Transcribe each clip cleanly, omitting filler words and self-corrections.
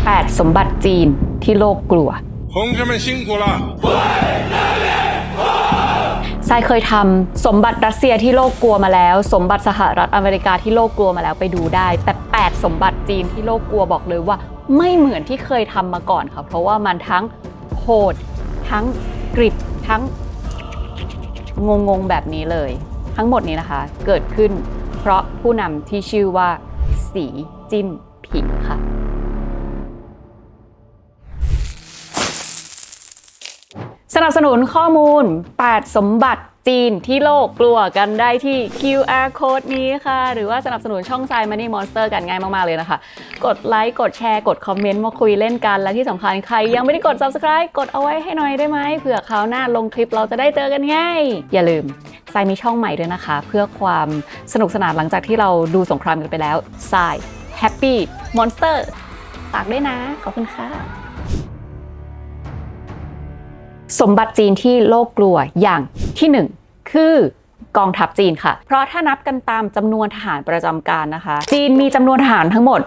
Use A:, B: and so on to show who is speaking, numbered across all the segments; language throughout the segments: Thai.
A: 8 สมบัติจีนที่โลกกลัว
B: 同志们辛苦了
A: ทรายเคยทำสมบัติรัสเซียที่โลกกลัวมาแล้วสมบัติสหรัฐอเมริกาที่โลกกลัวมาแล้วไปดูได้แต่8สมบัติจีนที่โลกกลัวบอกเลยว่าไม่เหมือนที่เคยทำมาก่อนค่ะเพราะว่ามันทั้งโหดทั้งกริบทั้งงงแบบนี้เลยทั้งหมดนี้นะคะเกิดขึ้นเพราะผู้นำที่ชื่อว่าสีจิ้นผิงค่ะสนับสนุนข้อมูล8สมบัติจีนที่โลกกลัวกันได้ที่ QR Code นี้ค่ะหรือว่าสนับสนุนช่องทราย Money Monster กันง่ายมากๆเลยนะคะกดไลค์กดแชร์กดคอมเมนต์มาคุยเล่นกันและที่สำคัญใครยังไม่ได้กด Subscribe กดเอาไว้ให้หน่อยได้ไหมเผื่อคราวหน้าลงคลิปเราจะได้เจอกันง่ายอย่าลืมทรายมีช่องใหม่ด้วยนะคะเพื่อความสนุกสนานหลังจากที่เราดูสงครามกันไปแล้วทราย Happy Monster ฝากด้วยนะขอบคุณค่ะสมบัติจีนที่โลกกลัวอย่างที่1คือกองทัพจีนค่ะเพราะถ้านับกันตามจำนวนทหารประจำการนะคะจีนมีจำนวนทหารทั้งหมด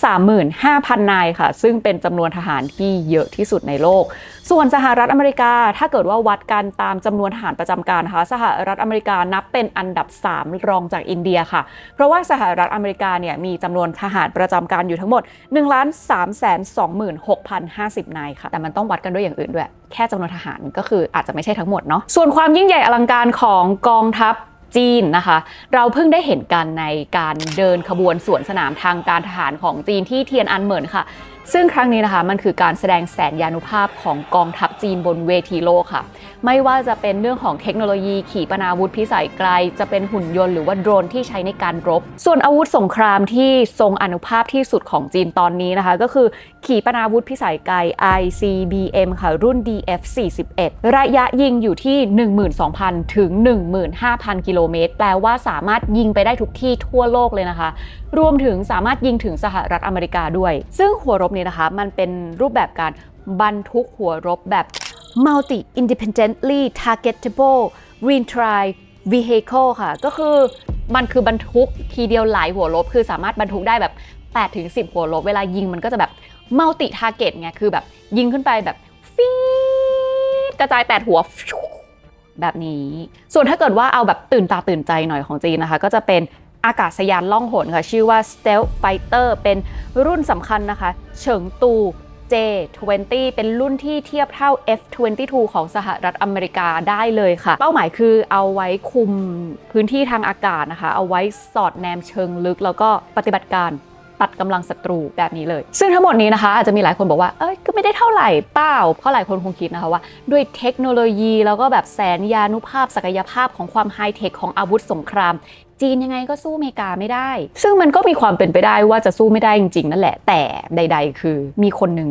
A: 2,35,000 นายค่ะซึ่งเป็นจำนวนทหารที่เยอะที่สุดในโลกส่วนสหรัฐอเมริกาถ้าเกิดว่าวัดกันตามจำนวนทหารประจำการนะคะสหรัฐอเมริกานับเป็นอันดับ3รองจากอินเดียค่ะเพราะว่าสหรัฐอเมริกาเนี่ยมีจำนวนทหารประจำการอยู่ทั้งหมด 1,326,050 นายค่ะแต่มันต้องวัดกันด้วยอย่างอื่นด้วยแค่จำนวนทหารก็คืออาจจะไม่ใช่ทั้งหมดเนาะส่วนความยิ่งใหญ่อลังการของกองทัพจีนนะคะเราเพิ่งได้เห็นกันในการเดินขบวนสวนสนามทางการทหารของจีนที่เทียนอันเหมินค่ะซึ่งครั้งนี้นะคะมันคือการแสดงแสนยานุภาพของกองทัพจีนบนเวทีโลกค่ะไม่ว่าจะเป็นเรื่องของเทคโนโลยีขีปนาวุธพิสัยไกลจะเป็นหุ่นยนต์หรือว่าโดรนที่ใช้ในการรบส่วนอาวุธสงครามที่ทรงอานุภาพที่สุดของจีนตอนนี้นะคะก็คือขีปนาวุธพิสัยไกล ICBM ค่ะรุ่น DF-41 ระยะยิงอยู่ที่ 12,000 ถึง 15,000 กิโลเมตรแปลว่าสามารถยิงไปได้ทุกที่ทั่วโลกเลยนะคะรวมถึงสามารถยิงถึงสหรัฐอเมริกาด้วยซึ่งหัวรบนี้นะคะมันเป็นรูปแบบการบรรทุกหัวรบแบบ multi independently targetable reentry vehicle ค่ะก็คือมันคือบรรทุกทีเดียวหลายหัวรบคือสามารถบรรทุกได้แบบ 8-10 หัวรบเวลายิงมันก็จะแบบ multi target ไงคือแบบยิงขึ้นไปแบบฟีดกระจาย8หัวแบบนี้ส่วนถ้าเกิดว่าเอาแบบตื่นตาตื่นใจหน่อยของจีนนะคะก็จะเป็นอากาศยานล่องหนค่ะชื่อว่า Stealth Fighter เป็นรุ่นสำคัญนะคะเฉิงตู J-20 เป็นรุ่นที่เทียบเท่า F-22 ของสหรัฐอเมริกาได้เลยค่ะเป้าหมายคือเอาไว้คุมพื้นที่ทางอากาศนะคะเอาไว้สอดแนมเชิงลึกแล้วก็ปฏิบัติการตัดกำลังศัตรูแบบนี้เลยซึ่งทั้งหมดนี้นะคะอาจจะมีหลายคนบอกว่าก็ไม่ได้เท่าไหร่เปล่าเพราะหลายคนคงคิดนะคะว่าด้วยเทคโนโลยีแล้วก็แบบแสนยานุภาพศักยภาพของความไฮเทคของอาวุธสงครามจีนยังไงก็สู้อเมริกาไม่ได้ซึ่งมันก็มีความเป็นไปได้ว่าจะสู้ไม่ได้จริงๆนั่นแหละแต่ใดๆคือมีคนหนึ่ง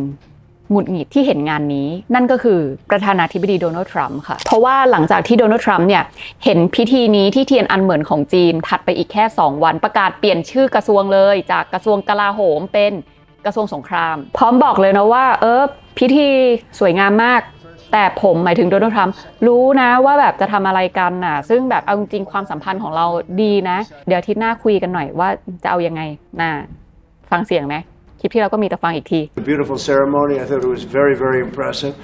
A: หงุดหงิดที่เห็นงานนี้นั่นก็คือประธานาธิบดีโดนัลด์ทรัมป์ค่ะเพราะว่าหลังจากที่โดนัลด์ทรัมป์เนี่ยเห็นพิธีนี้ที่เทียนอันเหมินของจีนถัดไปอีกแค่2วันประกาศเปลี่ยนชื่อกระทรวงเลยจากกระทรวงกลาโหมเป็นกระทรวงสงครามพร้อมบอกเลยนะว่าพิธีสวยงามมากแต่ผมหมายถึงโดนัลด์ทรัมป์รู้นะว่าแบบจะทำอะไรกันน่ะซึ่งแบบเอาจริงความสัมพันธ์ของเราดีนะเดี๋ยวอาทิตย์หน้าคุยกันหน่อยว่าจะเอายังไงฟังเสียงไหมคลิปที่เราก็มีแต่ฟังอีกที
C: Beautiful ceremony. I thought it was very, very impressive.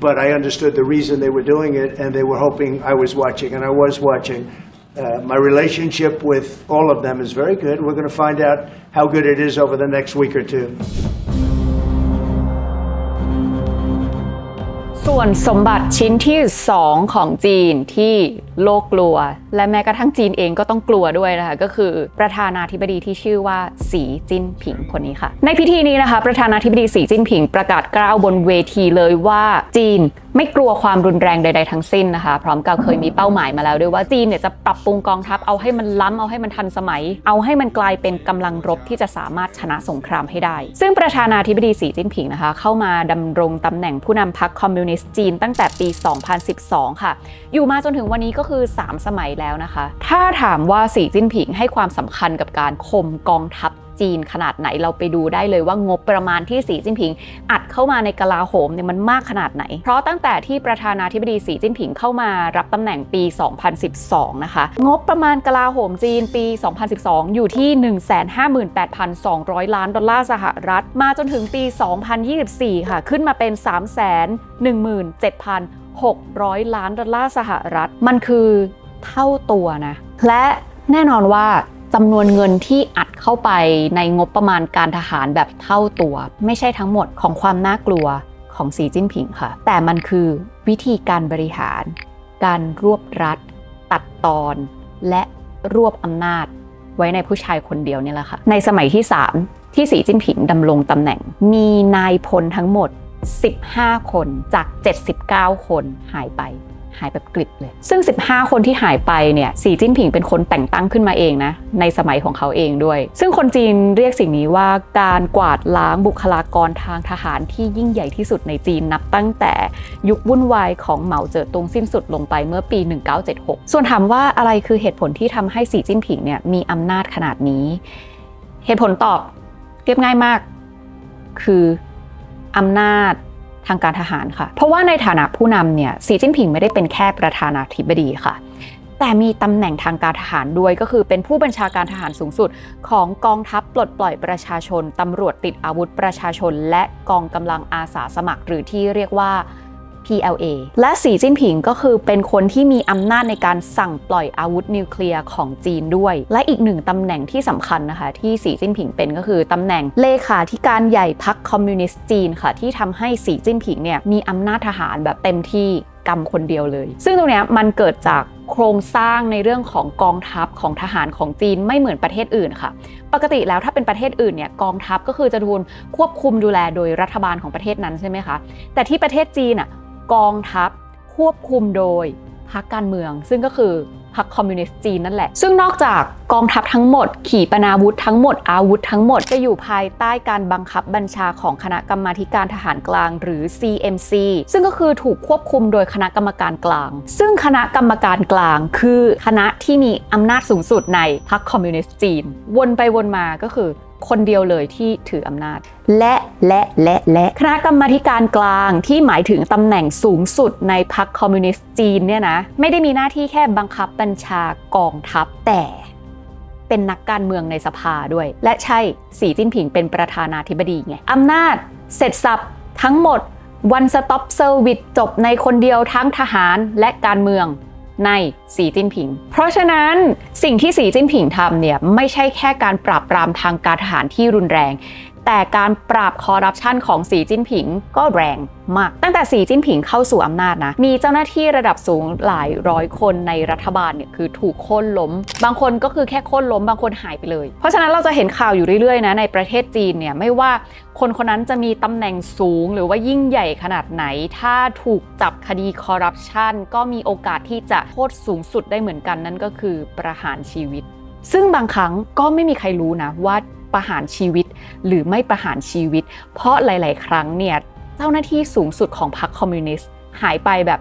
C: But I understood the reason they were doing it, and they were hoping I was watching, and I was watching. My relationship with all of them is very good. We're going to find out how good it is over the next week or two.
A: ส่วนสมบัติชิ้นที่2ของจีนที่โลกกลัวและแม้กระทั่งจีนเองก็ต้องกลัวด้วยนะคะก็คือประธานาธิบดีที่ชื่อว่าสีจิ้นผิงคนนี้ค่ะในพิธีนี้นะคะประธานาธิบดีสีจิ้นผิงประกาศกล้าวบนเวทีเลยว่าจีนไม่กลัวความรุนแรงใดๆทั้งสิ้นนะคะพร้อมกับเคยมีเป้าหมายมาแล้วด้วยว่าจีนเนี่ยจะปรับปรุงกองทัพเอาให้มันล้ำเอาให้มันทันสมัยเอาให้มันกลายเป็นกำลังรบที่จะสามารถชนะสงครามให้ได้ซึ่งประธานาธิบดีสีจิ้นผิงนะคะเข้ามาดำรงตำแหน่งผู้นำพรรคคอมมิวนิสต์จีนตั้งแต่ปี 2012 ค่ะอยู่มาจนถึงวันนี้ก็คือ3 สมัยแล้วนะคะถ้าถามว่าสีจิ้นผิงให้ความสำคัญกับการข่มกองทัพ จีนขนาดไหนเราไปดูได้เลยว่างบประมาณที่สีจิ้นผิงอัดเข้ามาในกลาโหมเนี่ยมันมากขนาดไหนเพราะตั้งแต่ที่ประธานาธิบดีสีจิ้นผิงเข้ามารับตำแหน่งปี 2012 นะคะงบประมาณกลาโหมจีนปี 2012 อยู่ที่ 158,200 ล้านดอลลาร์สหรัฐมาจนถึงปี 2024 ค่ะขึ้นมาเป็น 317,600 ล้านดอลลาร์สหรัฐมันคือเท่าตัวนะและแน่นอนว่าจำนวนเงินที่อัดเข้าไปในงบประมาณการทหารแบบเท่าตัวไม่ใช่ทั้งหมดของความน่ากลัวของสีจิ้นผิงค่ะแต่มันคือวิธีการบริหารการรวบรัดตัดตอนและรวบอำนาจไว้ในผู้ชายคนเดียวนี่แหละค่ะในสมัยที่ 3 ที่สีจิ้นผิงดำรงตำแหน่งมีนายพลทั้งหมด15 คนจาก79 คนหายแบบกริบเลยซึ่ง15 คนที่หายไปเนี่ยสีจิ้นผิงเป็นคนแต่งตั้งขึ้นมาเองนะในสมัยของเขาเองด้วยซึ่งคนจีนเรียกสิ่งนี้ว่าการกวาดล้างบุคลากรทางทหารที่ยิ่งใหญ่ที่สุดในจีนนับตั้งแต่ยุควุ่นวายของเหมาเจ๋อตุงสิ้นสุดลงไปเมื่อปี 1976 ส่วนถามว่าอะไรคือเหตุผลที่ทำให้สีจิ้นผิงเนี่ยมีอำนาจขนาดนี้เหตุผลตอบเรียบง่ายมากคืออำนาจทางการทหารค่ะเพราะว่าในฐานะผู้นำเนี่ยสีจิ้นผิงไม่ได้เป็นแค่ประธานาธิบดีค่ะแต่มีตำแหน่งทางการทหารด้วยก็คือเป็นผู้บัญชาการทหารสูงสุดของกองทัพปลดปล่อยประชาชนตำรวจติดอาวุธประชาชนและกองกำลังอาสาสมัครหรือที่เรียกว่า PLA และสีจิ้นผิงก็คือเป็นคนที่มีอำนาจในการสั่งปล่อยอาวุธนิวเคลียร์ของจีนด้วยและอีกหนึ่งตำแหน่งที่สำคัญนะคะที่สีจิ้นผิงเป็นก็คือตำแหน่งเลขาธิการใหญ่พรรคคอมมิวนิสต์จีนค่ะที่ทำให้สีจิ้นผิงเนี่ยมีอำนาจทหารแบบเต็มที่กำคนเดียวเลยซึ่งตรงนี้มันเกิดจากโครงสร้างในเรื่องของกองทัพของทหารของจีนไม่เหมือนประเทศอื่นค่ะปกติแล้วถ้าเป็นประเทศอื่นเนี่ยกองทัพก็คือจะถูกควบคุมดูแลโดยรัฐบาลของประเทศนั้นใช่ไหมคะแต่ที่ประเทศจีนกองทัพควบคุมโดยพรรคการเมืองซึ่งก็คือพรรคคอมมิวนิสต์จีนนั่นแหละซึ่งนอกจากกองทัพทั้งหมดขีปนาวุธทั้งหมดอาวุธทั้งหมดจะอยู่ภายใต้การบังคับบัญชาของคณะกรรมาธิการทหารกลางหรือ CMC ซึ่งก็คือถูกควบคุมโดยคณะกรรมการกลางซึ่งคณะกรรมการกลางคือคณะที่มีอำนาจสูงสุดในพรรคคอมมิวนิสต์จีนวนไปวนมาก็คือคนเดียวเลยที่ถืออำนาจและคณะกรรมาธิการกลางที่หมายถึงตำแหน่งสูงสุดในพรรคคอมมิวนิสต์จีนเนี่ยนะไม่ได้มีหน้าที่แค่บังคับบัญชากองทัพแต่เป็นนักการเมืองในสภาด้วยและใช่สีจิ้นผิงเป็นประธานาธิบดีไงอำนาจเสร็จสับทั้งหมด One Stop Service จบในคนเดียวทั้งทหารและการเมืองในสีจิ้นผิงเพราะฉะนั้นสิ่งที่สีจิ้นผิงทำเนี่ยไม่ใช่แค่การปราบปรามทางการทหารที่รุนแรงแต่การปราบคอร์รัปชันของสีจิ้นผิงก็แรงมากตั้งแต่สีจิ้นผิงเข้าสู่อำนาจนะมีเจ้าหน้าที่ระดับสูงหลายร้อยคนในรัฐบาลเนี่ยคือถูกโค่นล้มบางคนก็คือแค่โค่นล้มบางคนหายไปเลยเพราะฉะนั้นเราจะเห็นข่าวอยู่เรื่อยๆนะในประเทศจีนเนี่ยไม่ว่าคนคนนั้นจะมีตำแหน่งสูงหรือว่ายิ่งใหญ่ขนาดไหนถ้าถูกจับคดีคอร์รัปชันก็มีโอกาสที่จะโทษสูงสุดได้เหมือนกันนั่นก็คือประหารชีวิตซึ่งบางครั้งก็ไม่มีใครรู้นะว่าประหารชีวิตหรือไม่ประหารชีวิตเพราะหลายๆครั้งเนี่ยเจ้าหน้าที่สูงสุดของพรรคคอมมิวนิสต์หายไปแบบ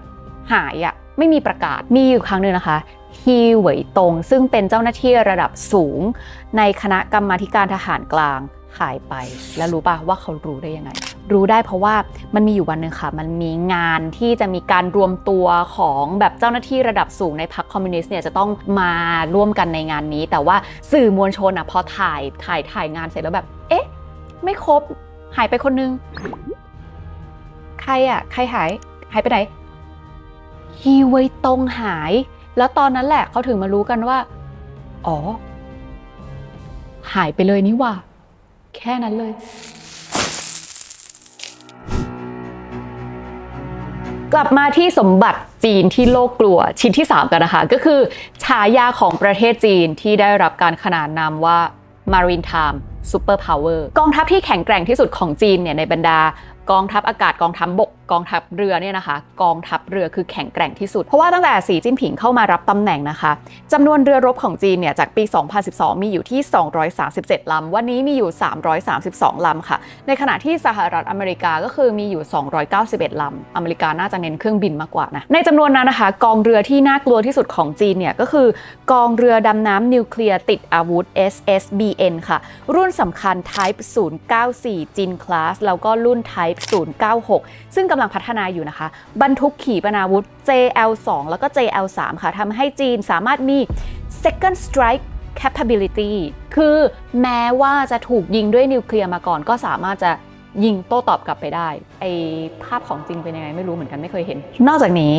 A: หายไม่มีประกาศมีอยู่ครั้งหนึ่งนะคะฮีเหวยตงซึ่งเป็นเจ้าหน้าที่ระดับสูงในคณะกรรมาธิการทหารกลางหายไปแล้วรู้ป่ะว่าเขารู้ได้ยังไงรู้ได้เพราะว่ามันมีอยู่วันหนึ่งค่ะมันมีงานที่จะมีการรวมตัวของแบบเจ้าหน้าที่ระดับสูงในพรรคคอมมิวนิสต์เนี่ยจะต้องมาร่วมกันในงานนี้แต่ว่าสื่อมวลชนพอถ่ายงานเสร็จแล้วแบบเอ๊ะไม่ครบหายไปคนนึงใครหายไปไหนฮีเว่ยตงหายแล้วตอนนั้นแหละเขาถึงมารู้กันว่าอ๋อหายไปเลยนี่หว่าแค่นั้นเลยกลับมาที่สมบัติจีนที่โลกกลัวชิ้นที่3กันนะคะก็คือฉายาของประเทศจีนที่ได้รับการขนานนามว่า Maritime Superpower กองทัพที่แข็งแกร่งที่สุดของจีนเนี่ยในบรรดา กองทัพอากาศกองทัพบกกองทัพเรือเนี่ยนะคะกองทัพเรือคือแข็งแกร่งที่สุดเพราะว่าตั้งแต่สีจิ้นผิงเข้ามารับตำแหน่งนะคะจำนวนเรือรบของจีนเนี่ยจากปี 2012 มีอยู่ที่ 237 ลำวันนี้มีอยู่ 332 ลำค่ะในขณะที่สหรัฐอเมริกาก็คือมีอยู่ 291 ลำอเมริกาน่าจะเน้นเครื่องบินมากกว่านะในจำนวนนั้นนะคะกองเรือที่น่ากลัวที่สุดของจีนเนี่ยก็คือกองเรือดำน้ำนิวเคลียร์ติดอาวุธ SSBN ค่ะรุ่นสำคัญ Type 094 จินคลาสแล้วก็รุ่น Type 096 ซึ่งกำลังพัฒนาอยู่นะคะบรรทุกขีปนาวุธ JL2 แล้วก็ JL3 ค่ะทำให้จีนสามารถมี Second Strike Capability คือแม้ว่าจะถูกยิงด้วยนิวเคลียร์มาก่อนก็สามารถจะยิงโต้ตอบกลับไปได้ไอภาพของจริงเป็นยังไงไม่รู้เหมือนกันไม่เคยเห็นนอกจากนี้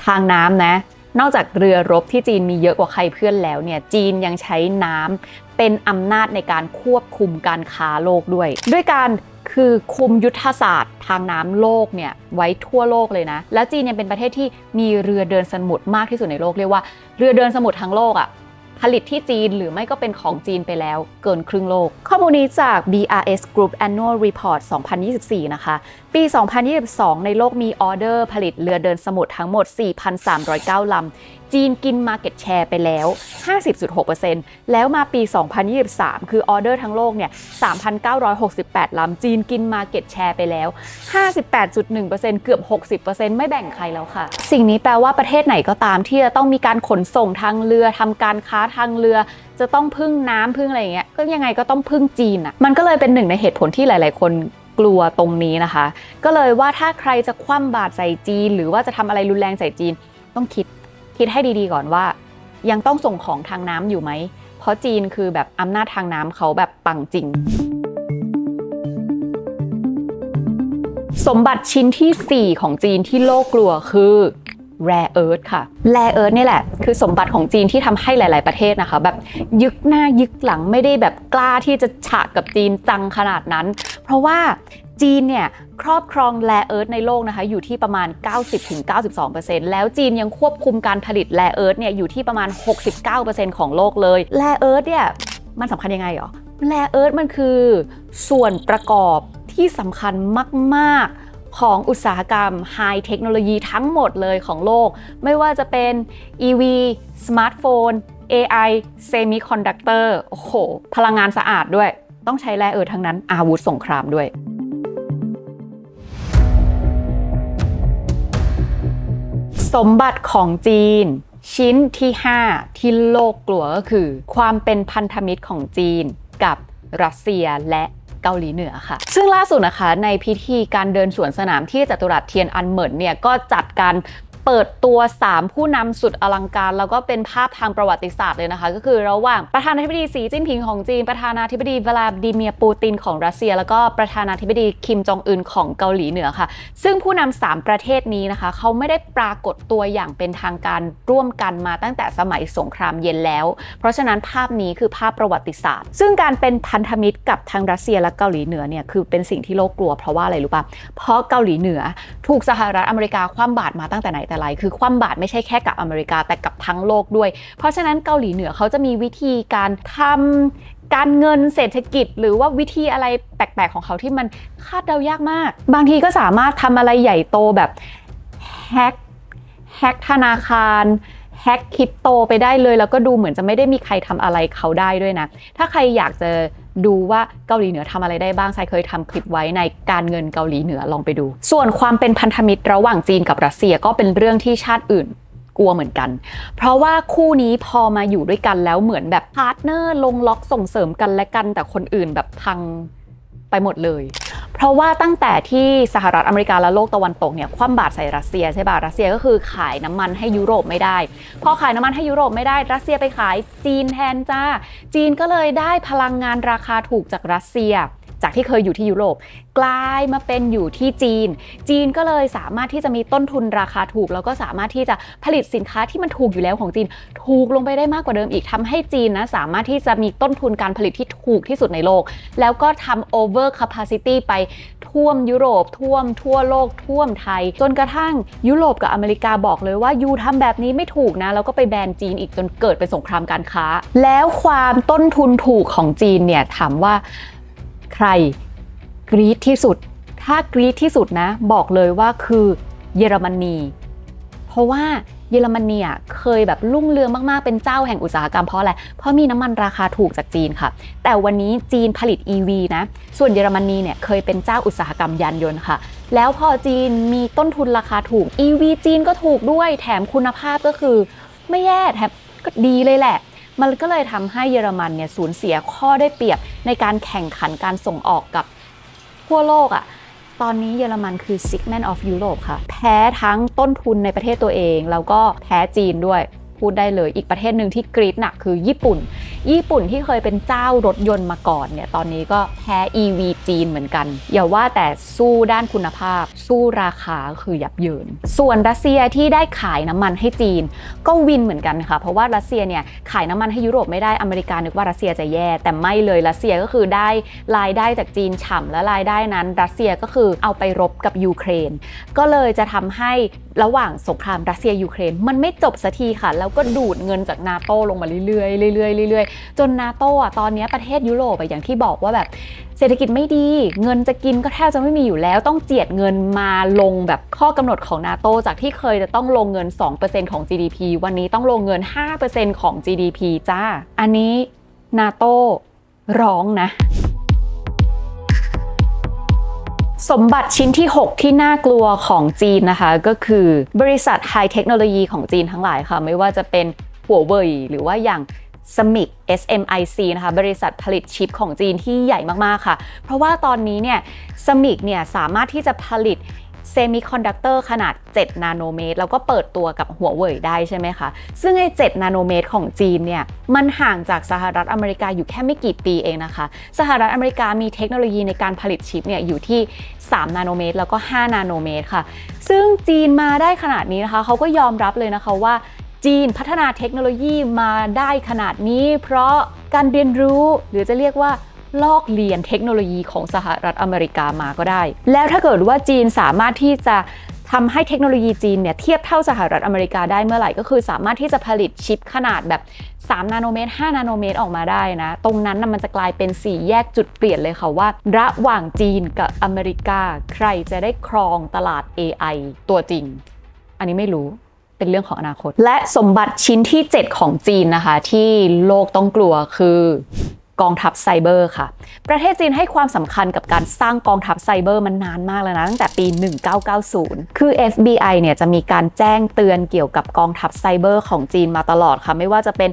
A: ทางน้ำนะนอกจากเรือรบที่จีนมีเยอะกว่าใครเพื่อนแล้วเนี่ยจีนยังใช้น้ำเป็นอำนาจในการควบคุมการค้าโลกด้วยการคือคุมยุทธศาสตร์ทางน้ำโลกเนี่ยไว้ทั่วโลกเลยนะแล้วจีนยังเป็นประเทศที่มีเรือเดินสมุทรมากที่สุดในโลกเรียกว่าเรือเดินสมุทรทั้งโลกผลิตที่จีนหรือไม่ก็เป็นของจีนไปแล้วเกินครึ่งโลกข้อมูลนี้จาก BRS Group Annual Report 2024 นะคะปี 2022 ในโลกมีออเดอร์ผลิตเรือเดินสมุทรทั้งหมด 4,309 ลำจีนกิน Market Share ไปแล้ว 50.6% แล้วมาปี 2023 คือออเดอร์ทั้งโลกเนี่ย 3,968 ลำจีนกิน Market Share ไปแล้ว 58.1% เกือบ 60% ไม่แบ่งใครแล้วค่ะสิ่งนี้แปลว่าประเทศไหนก็ตามที่จะต้องมีการขนส่งทางเรือทำการค้าทางเรือจะต้องพึ่งน้ำพึ่งอะไรอย่างเงี้ยก็ยังไงก็ต้องพึ่งจีนอ่ะมันก็เลยเป็นหนึ่งในเหตุผลที่หลายๆคนกลัวตรงนี้นะคะก็เลยว่าถ้าใครจะคว่ำบาตรใส่จีนหรือว่าจะทำอะไรรุนแรงใส่จีนต้องคิดให้ดีๆก่อนว่ายังต้องส่งของทางน้ำอยู่ไหมเพราะจีนคือแบบอำนาจทางน้ำเขาแบบปังจริงสมบัติชิ้นที่ 4 ของจีนที่โลกกลัวคือ Rare Earth ค่ะ Rare Earth นี่แหละคือสมบัติของจีนที่ทำให้หลายๆประเทศนะคะแบบยึกหน้ายึกหลังไม่ได้แบบกล้าที่จะฉะกับจีนจังขนาดนั้นเพราะว่าจีนเนี่ยครอบครอง Rare Earth ในโลกนะคะอยู่ที่ประมาณ 90-92% แล้วจีนยังควบคุมการผลิต Rare Earth เนี่ยอยู่ที่ประมาณ 69% ของโลกเลย Rare Earth เนี่ยมันสำคัญยังไงหรอ Rare Earth มันคือส่วนประกอบที่สำคัญมากๆของอุตสาหกรรม High Technology ทั้งหมดเลยของโลกไม่ว่าจะเป็น EV Smartphone AI Semiconductor โอ้โหพลังงานสะอาดด้วยต้องใช้ Rare Earth ทั้งนั้นอาวุธสงครามด้วยสมบัติของจีนชิ้นที่ 5 ที่โลกกลัวก็คือความเป็นพันธมิตรของจีนกับรัสเซียและเกาหลีเหนือค่ะซึ่งล่าสุดนะคะในพิธีการเดินสวนสนามที่จัตุรัสเทียนอันเหมินเนี่ยก็จัดการเปิดตัว3ผู้นำสุดอลังการแล้วก็เป็นภาพทางประวัติศาสตร์เลยนะคะก็คือระหว่างประธานาธิบดีสีจิ้นผิงของจีนประธานาธิบดีวลาดิเมียร์ปูตินของรัสเซียแล้วก็ประธานาธิบดีคิมจองอึนของเกาหลีเหนือค่ะซึ่งผู้นำ3ประเทศนี้นะคะเขาไม่ได้ปรากฏตัวอย่างเป็นทางการร่วมกันมาตั้งแต่สมัยสงครามเย็นแล้วเพราะฉะนั้นภาพนี้คือภาพประวัติศาสตร์ซึ่งการเป็นพันธมิตรกับทางรัสเซียและเกาหลีเหนือเนี่ยคือเป็นสิ่งที่โลกกลัวเพราะว่าอะไรรู้ป่ะเพราะเกาหลีเหนือถูกสหรัฐอเมริกาคว่ำบาตรมาตั้งแต่ไหนแต่ไรคือคว่ำบาตรไม่ใช่แค่กับอเมริกาแต่กับทั้งโลกด้วยเพราะฉะนั้นเกาหลีเหนือเขาจะมีวิธีการทำการเงินเศรษฐกิจหรือว่าวิธีอะไรแปลกๆของเขาที่มันคาดเดายากมากบางทีก็สามารถทำอะไรใหญ่โตแบบแฮกธนาคารแฮกคริปโตไปได้เลยแล้วก็ดูเหมือนจะไม่ได้มีใครทำอะไรเขาได้ด้วยนะถ้าใครอยากจะดูว่าเกาหลีเหนือทำอะไรได้บ้างไซเคยทำคลิปไว้ในการเงินเกาหลีเหนือลองไปดูส่วนความเป็นพันธมิตรระหว่างจีนกับรัสเซียก็เป็นเรื่องที่ชาติอื่นกลัวเหมือนกันเพราะว่าคู่นี้พอมาอยู่ด้วยกันแล้วเหมือนแบบพาร์ทเนอร์ลงล็อกส่งเสริมกันและกันแต่คนอื่นแบบพังไปหมดเลยเพราะว่าตั้งแต่ที่สหรัฐอเมริกาและโลกตะวันตกเนี่ยคว่ำบาตรใส่รัสเซียใช่ป่ะรัสเซียก็คือขายน้ำมันให้ยุโรปไม่ได้พอขายน้ำมันให้ยุโรปไม่ได้รัสเซียไปขายจีนแทนจ้าจีนก็เลยได้พลังงานราคาถูกจากรัสเซียจากที่เคยอยู่ที่ยุโรปกลายมาเป็นอยู่ที่จีนก็เลยสามารถที่จะมีต้นทุนราคาถูกแล้วก็สามารถที่จะผลิตสินค้าที่มันถูกอยู่แล้วของจีนถูกลงไปได้มากกว่าเดิมอีกทำให้จีนนะสามารถที่จะมีต้นทุนการผลิตที่ถูกที่สุดในโลกแล้วก็ทำ over capacity ไปท่วมยุโรปท่วมทั่วโลกท่วมไทยจนกระทั่งยุโรปกับอเมริกาบอกเลยว่ายูทำแบบนี้ไม่ถูกนะแล้วก็ไปแบนจีนอีกจนเกิดเป็นสงครามการค้าแล้วความต้นทุนถูกของจีนเนี่ยถามว่าใครกรี๊ดที่สุด ถ้ากรี๊ดที่สุดนะบอกเลยว่าคือเยอรมนีเพราะว่าเยอรมนีอ่ะเคยแบบรุ่งเรืองมากๆเป็นเจ้าแห่งอุตสาหกรรมเพราะอะไรเพราะมีน้ำมันราคาถูกจากจีนค่ะแต่วันนี้จีนผลิต EV นะส่วนเยอรมนีเนี่ยเคยเป็นเจ้าอุตสาหกรรมยานยนต์ค่ะแล้วพอจีนมีต้นทุนราคาถูก EV จีนก็ถูกด้วยแถมคุณภาพก็คือไม่แย่แถมก็ดีเลยแหละมันก็เลยทำให้เยอรมันเนี่ยสูญเสียข้อได้เปรียบในการแข่งขันการส่งออกกับทั่วโลกอ่ะตอนนี้เยอรมันคือ Segment of Europe ค่ะแพ้ทั้งต้นทุนในประเทศตัวเองแล้วก็แพ้จีนด้วยพูดได้เลยอีกประเทศหนึ่งที่กรี๊ดหนักคือญี่ปุ่นที่เคยเป็นเจ้ารถยนต์มาก่อนเนี่ยตอนนี้ก็แพ้ EV จีนเหมือนกันอย่าว่าแต่สู้ด้านคุณภาพสู้ราคาคือยับเยินส่วนรัสเซียที่ได้ขายน้ำมันให้จีนก็วินเหมือนกันค่ะเพราะว่ารัสเซียเนี่ยขายน้ำมันให้ยุโรปไม่ได้อเมริกานึกว่ารัสเซียจะแย่แต่ไม่เลยรัสเซียก็คือได้รายได้จากจีนฉ่ำและรายได้นั้นรัสเซียก็คือเอาไปรบกับยูเครนก็เลยจะทำให้ระหว่างสงครามรัสเซียยูเครนมันไม่จบสักทีค่ะแล้วก็ดูดเงินจากนาโต้ลงมาเรื่อยๆจนนาโต้อะตอนนี้ประเทศยุโรปอะอย่างที่บอกว่าแบบเศรษฐกิจไม่ดีเงินจะกินก็แทบจะไม่มีอยู่แล้วต้องเจียดเงินมาลงแบบข้อกำหนดของนาโต้จากที่เคยจะต้องลงเงิน 2% ของ GDP วันนี้ต้องลงเงิน 5% ของ GDP จ้าอันนี้นาโต้ร้องนะสมบัติชิ้นที่ 6 ที่น่ากลัวของจีนนะคะก็คือบริษัทไฮเทคโนโลยีของจีนทั้งหลายค่ะไม่ว่าจะเป็นหัวเว่ยหรือว่าอย่าง SMIC นะคะบริษัทผลิตชิปของจีนที่ใหญ่มากๆค่ะเพราะว่าตอนนี้เนี่ย SMIC เนี่ยสามารถที่จะผลิตเซมิคอนดักเตอร์ขนาด7นาโนเมตรแล้วก็เปิดตัวกับหัวเว่ยได้ใช่ไหมคะซึ่งไอ้7นาโนเมตรของจีนเนี่ยมันห่างจากสหรัฐอเมริกาอยู่แค่ไม่กี่ปีเองนะคะสหรัฐอเมริกามีเทคโนโลยีในการผลิตชิปเนี่ยอยู่ที่3นาโนเมตรแล้วก็5นาโนเมตรค่ะซึ่งจีนมาได้ขนาดนี้นะคะเขาก็ยอมรับเลยนะคะว่าจีนพัฒนาเทคโนโลยีมาได้ขนาดนี้เพราะการเรียนรู้หรือจะเรียกว่าลอกเรียนเทคโนโลยีของสหรัฐอเมริกามาก็ได้แล้วถ้าเกิดว่าจีนสามารถที่จะทำให้เทคโนโลยีจีนเนี่ยเทียบเท่าสหรัฐอเมริกาได้เมื่อไหร่ก็คือสามารถที่จะผลิตชิปขนาดแบบ3นาโนเมตร5นาโนเมตรออกมาได้นะตรงนั้นมันจะกลายเป็น4แยกจุดเปลี่ยนเลยค่ะว่าระหว่างจีนกับอเมริกาใครจะได้ครองตลาด AI ตัวจริงอันนี้ไม่รู้เป็นเรื่องของอนาคตและสมบัติชิ้นที่ 7 ของจีนนะคะที่โลกต้องกลัวคือกองทัพไซเบอร์ค่ะประเทศจีนให้ความสำคัญกับการสร้างกองทัพไซเบอร์มันนานมากแล้วนะตั้งแต่ปี 1990 คือ FBI เนี่ยจะมีการแจ้งเตือนเกี่ยวกับกองทัพไซเบอร์ของจีนมาตลอดค่ะไม่ว่าจะเป็น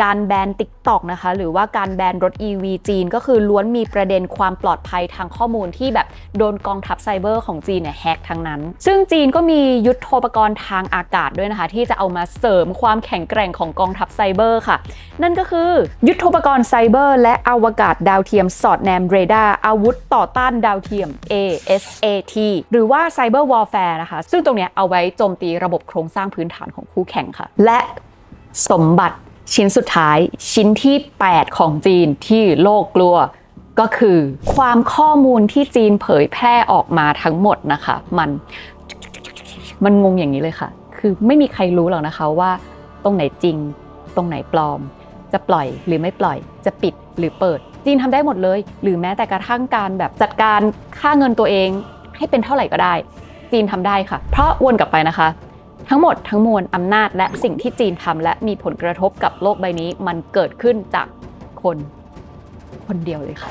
A: การแบน TikTok นะคะหรือว่าการแบนรถ EV จีนก็คือล้วนมีประเด็นความปลอดภัยทางข้อมูลที่แบบโดนกองทัพไซเบอร์ของจีนเนี่ยแฮกทั้งนั้นซึ่งจีนก็มียุทโธปกรณ์ทางอากาศด้วยนะคะที่จะเอามาเสริมความแข็งแกร่งของกองทัพไซเบอร์ค่ะนั่นก็คือยุทโธปกรณ์ไซเบอร์และอวกาศดาวเทียมสอดแนมเรดาร์อาวุธต่อต้านดาวเทียม ASAT หรือว่าไซเบอร์วอลแฟร์นะคะซึ่งตรงเนี้ยเอาไว้โจมตีระบบโครงสร้างพื้นฐานของคู่แข่งค่ะและสมบัติชิ้นสุดท้ายชิ้นที่ 8 ของจีนที่โลกกลัวก็คือความข้อมูลที่จีนเผยแพร่ออกมาทั้งหมดนะคะมันงงอย่างนี้เลยค่ะคือไม่มีใครรู้หรอกนะคะว่าตรงไหนจริงตรงไหนปลอมจะปล่อยหรือไม่ปล่อยจะปิดหรือเปิดจีนทำได้หมดเลยหรือแม้แต่กระทั่งการแบบจัดการค่าเงินตัวเองให้เป็นเท่าไหร่ก็ได้จีนทำได้ค่ะเพราะวนกลับไปนะคะทั้งหมดทั้งมวลอำนาจและสิ่งที่จีนทำและมีผลกระทบกับโลกใบนี้มันเกิดขึ้นจากคนเดียวเลยค่ะ